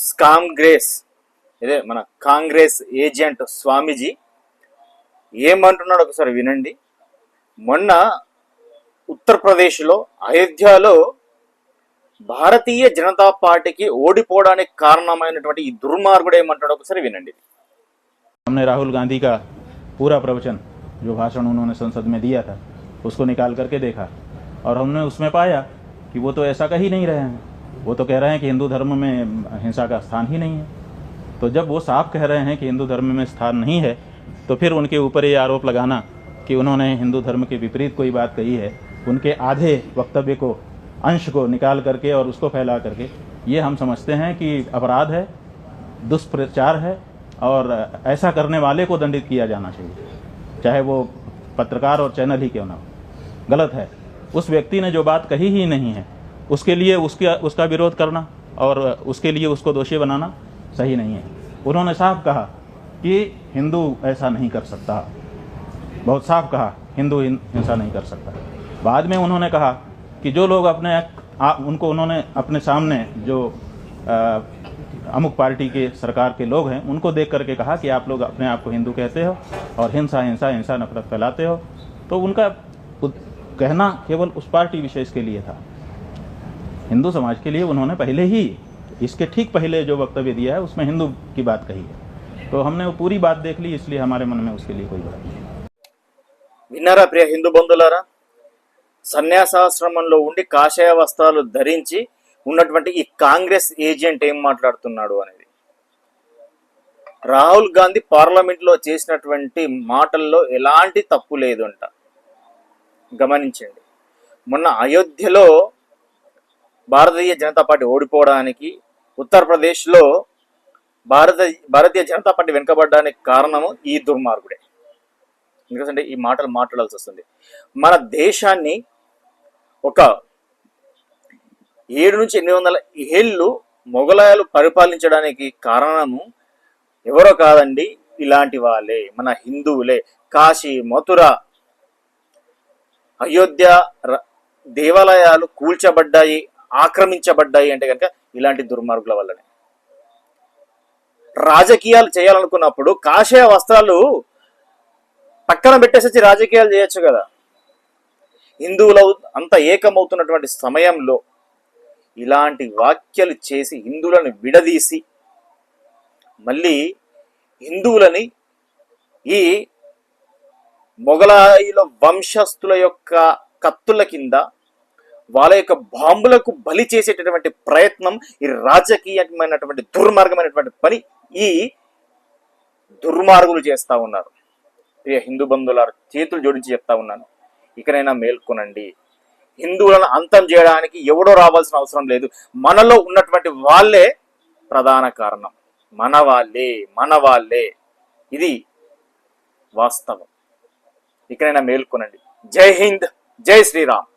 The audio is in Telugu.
స్కామ్ గ్రేస్ ఇదే మన కాంగ్రెస్ ఏజెంట్ స్వామీజీ ఏమంటున్నాడు ఒకసారి వినండి. మొన్న ఉత్తరప్రదేశ్లో అయోధ్యలో భారతీయ జనతా పార్టీకి ఓడిపోవడానికి కారణమైనటువంటి ఈ దుర్మార్గుడు ఏమంటాడో ఒకసారి వినండి. हमने राहुल गांधी का पूरा प्रवचन जो भाषण उन्होंने संसद में दिया था उसको निकाल करके देखा और हमने उसमें पाया कि वो तो ऐसा कह ही नहीं रहे हैं। वो तो कह रहे हैं कि हिंदू धर्म में हिंसा का स्थान ही नहीं है। तो जब वो साफ कह रहे हैं कि हिंदू धर्म में स्थान नहीं है तो फिर उनके ऊपर ये आरोप लगाना कि उन्होंने हिंदू धर्म के विपरीत कोई बात कही है, उनके आधे वक्तव्य को अंश को निकाल करके और उसको फैला करके, ये हम समझते हैं कि अपराध है, दुष्प्रचार है और ऐसा करने वाले को दंडित किया जाना चाहिए, चाहे वो पत्रकार और चैनल ही क्यों ना हो। गलत है। उस व्यक्ति ने जो बात कही ही नहीं है उसके लिए उसका विरोध करना और उसके लिए उसको दोषी बनाना सही नहीं है। उन्होंने साफ कहा कि हिंदू ऐसा नहीं कर सकता, बहुत साफ कहा हिंदू हिंसा नहीं कर सकता। बाद में उन्होंने कहा कि जो लोग उनको उन्होंने अपने सामने जो अमुक पार्टी के सरकार के लोग हैं उनको देख करके कहा कि आप लोग अपने आप को हिंदू कहते हो और हिंसा हिंसा हिंसा नफरत फैलाते हो। तो उनका कहना केवल उस पार्टी विशेष के लिए था, हिंदू समाज के लिए उन्होंने पहले ही इसके ठीक पहले जो वक्तव्य दिया है उसमें हिंदू की बात कही है। तो हमने वो पूरी बात देख ली, इसलिए हमारे मन में उसके लिए कोई बुराई नहीं। విన్నారా ప్రియ హిందూ బంధువులారా, సన్యాసాశ్రమంలో ఉండి కాషాయ వస్త్రాలు ధరించి ఉన్నటువంటి ఈ కాంగ్రెస్ ఏజెంట్ ఏం మాట్లాడుతున్నాడు అనేది. రాహుల్ గాంధీ పార్లమెంట్లో చేసినటువంటి మాటల్లో ఎలాంటి తప్పు లేదు అంట, గమనించండి. మొన్న అయోధ్యలో భారతీయ జనతా పార్టీ ఓడిపోవడానికి, ఉత్తరప్రదేశ్లో భారతీయ జనతా పార్టీ వెనుకబడడానికి కారణము ఈ దుర్మార్గుడే. ఎందుకంటే ఈ మాటలు మాట్లాడాల్సి వస్తుంది. మన దేశాన్ని ఒక 7 నుంచి 800 ఏళ్ళు మొఘలాయలు పరిపాలించడానికి కారణము ఎవరో కాదండి, ఇలాంటి వాళ్ళే, మన హిందువులే. కాశీ, మథుర, అయోధ్య దేవాలయాలు కూల్చబడ్డాయి, ఆక్రమించబడ్డాయి అంటే కనుక ఇలాంటి దుర్మార్గుల వల్లనే. రాజకీయాలు చేయాలనుకున్నప్పుడు కాషాయ వస్త్రాలు పక్కన పెట్టేసి రాజకీయాలు చేయొచ్చు కదా. హిందువులు అంత ఏకమవుతున్నటువంటి సమయంలో ఇలాంటి వ్యాఖ్యలు చేసి హిందువులను విడదీసి మళ్ళీ హిందువులని ఈ మొఘలాయుల వంశస్థుల యొక్క కత్తుల కింద వాళ్ళ యొక్క బాంబులకు బలి చేసేటటువంటి ప్రయత్నం, ఈ రాజకీయమైనటువంటి దుర్మార్గమైనటువంటి పని ఈ దుర్మార్గులు చేస్తూ ఉన్నారు. ప్రియ హిందూ బంధువులారా, చేతులు జోడించి చెప్తా ఉన్నాను, ఇకనైనా మేల్కొనండి. హిందువులను అంతం చేయడానికి ఎవడో రావాల్సిన అవసరం లేదు, మనలో ఉన్నటువంటి వాళ్ళే ప్రధాన కారణం. మన వాళ్ళే. ఇది వాస్తవం. ఇకనైనా మేల్కొనండి. జై హింద్, జై శ్రీరామ్.